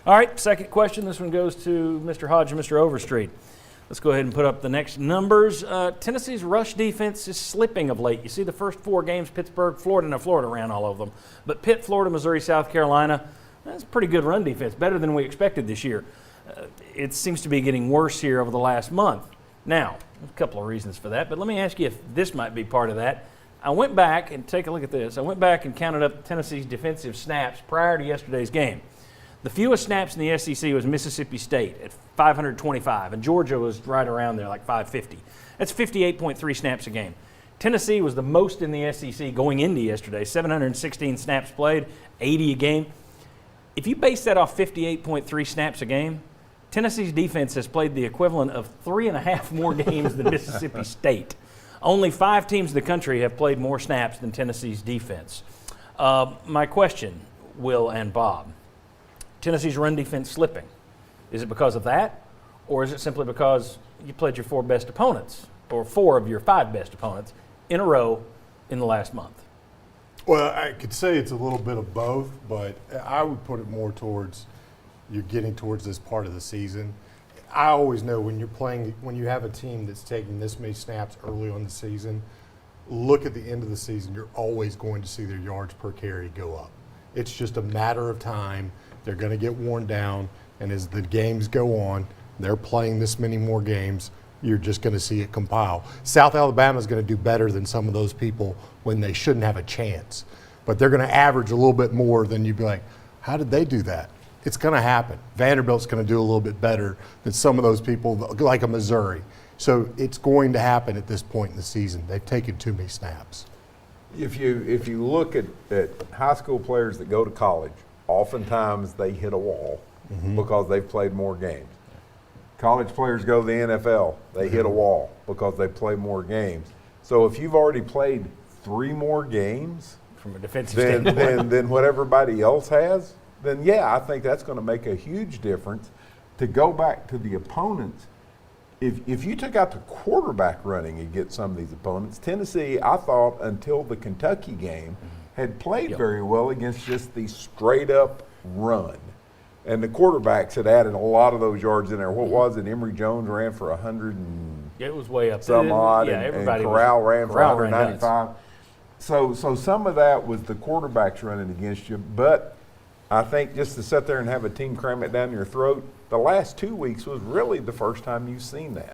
All right, second question. This one goes to Mr. Hodge and Mr. Overstreet. Let's go ahead and put up the next numbers. Tennessee's rush defense is slipping of late. You see the first 4 games, Pittsburgh, Florida. Now, Florida ran all of them. But Pitt, Florida, Missouri, South Carolina, that's pretty good run defense, better than we expected this year. It seems to be getting worse here over the last month. Now, a couple of reasons for that, but let me ask you if this might be part of that. I went back and take a look at this. I went back and counted up Tennessee's defensive snaps prior to yesterday's game. The fewest snaps in the SEC was Mississippi State at 525, and Georgia was right around there, like 550. That's 58.3 snaps a game. Tennessee was the most in the SEC going into yesterday, 716 snaps played, 80 a game. If you base that off 58.3 snaps a game, Tennessee's defense has played the equivalent of 3.5 more games than Mississippi State. Only 5 teams in the country have played more snaps than Tennessee's defense. My question, Will and Bob, Tennessee's run defense slipping. Is it because of that, or is it simply because you played your 4 best opponents, or 4 of your 5 best opponents in a row in the last month? Well, I could say it's a little bit of both, but I would put it more towards you're getting towards this part of the season. I always know when you're playing, when you have a team that's taking this many snaps early on the season, look at the end of the season, you're always going to see their yards per carry go up. It's just a matter of time. They're going to get worn down, and as the games go on, they're playing this many more games, you're just going to see it compile. South Alabama is going to do better than some of those people when they shouldn't have a chance. But they're going to average a little bit more than you'd be like, how did they do that? It's going to happen. Vanderbilt's going to do a little bit better than some of those people, like a Missouri. So it's going to happen at this point in the season. They've taken too many snaps. If you look at high school players that go to college, oftentimes they hit a wall because they've played more games. College players go to the NFL, they hit a wall because they play more games. So if you've already played 3 more games From a defensive standpoint. than what everybody else has, then yeah, I think that's going to make a huge difference. To go back to the opponents, if you took out the quarterback running against some of these opponents, Tennessee, I thought until the Kentucky game, had played very well against just the straight up run. And the quarterbacks had added a lot of those yards in there. What was it? Emory Jones ran for 100 and It was way up some odd, Yeah, and everybody Corral ran for Corral ran 195. So some of that was the quarterbacks running against you. But I think just to sit there and have a team cram it down your throat, the last 2 weeks was really the first time you've seen that.